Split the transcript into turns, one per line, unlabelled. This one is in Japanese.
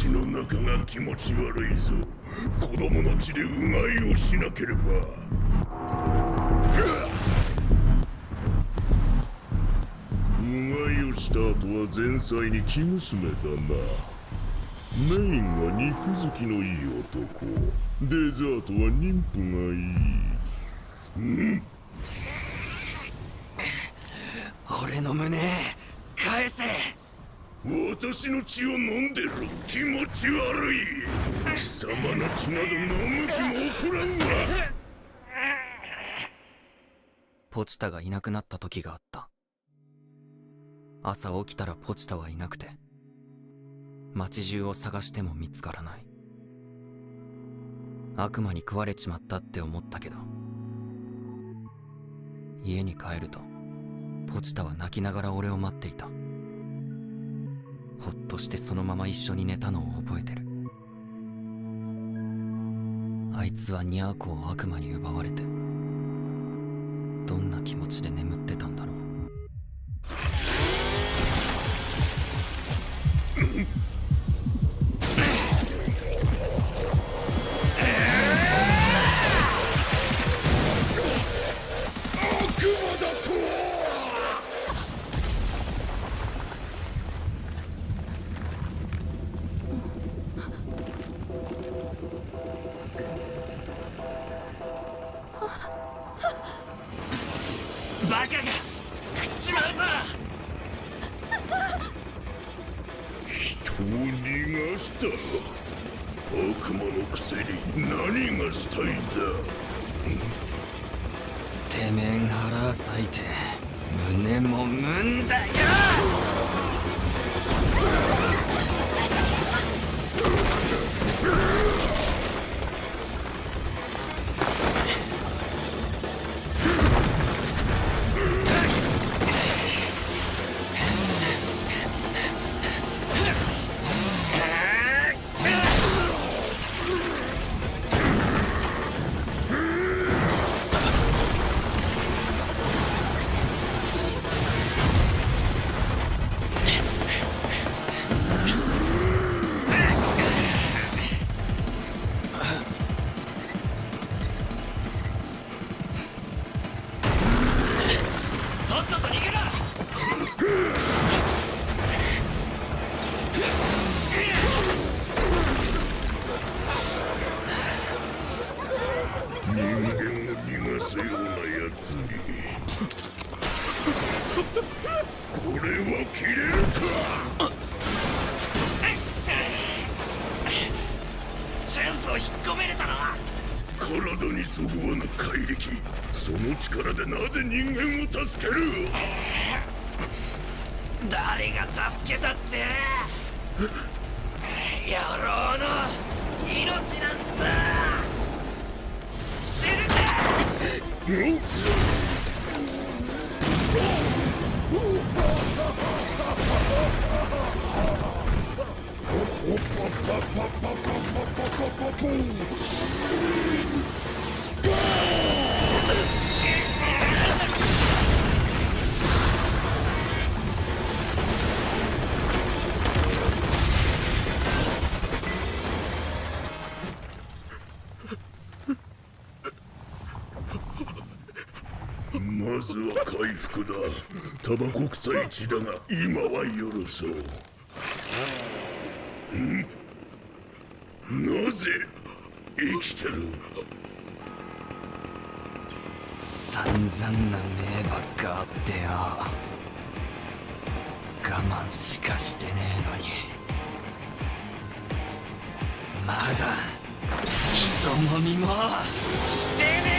口の中が気持ち悪いぞ。子供の血でうがいをしなければ。うがいをした後は前妻に生娘だな。メインは肉好きのいい男、デザートは妊婦がいい。
俺の胸返せ。
私の血を飲んでる。気持ち悪い。貴様の血など飲む気も起こらんわ。
ポチタがいなくなった時があった。朝起きたらポチタはいなくて、街中を探しても見つからない。悪魔に食われちまったって思ったけど、家に帰るとポチタは泣きながら俺を待っていた。ほっとしてそのまま一緒に寝たのを覚えてる。あいつはニャーコを悪魔に奪われて、どんな気持ちで眠ってたんだろう。バカが食っちまうぞ。
人を逃がした。悪魔のくせに何がしたいんだ。
てめえが腹裂いて胸もむんだよ。
これは切れるか。
チャンスを引っ込めれたな。
体にそぐわぬ怪力、その力でなぜ人間を助ける。
誰が助けたって。野郎の命なんざ知るか。
まずは回復だ。タバコ臭い血だが今は許そう。なぜ生きてる。
散々な命ばっかあってよ。我慢しかしてねえのに、まだ人もみもしてねえ。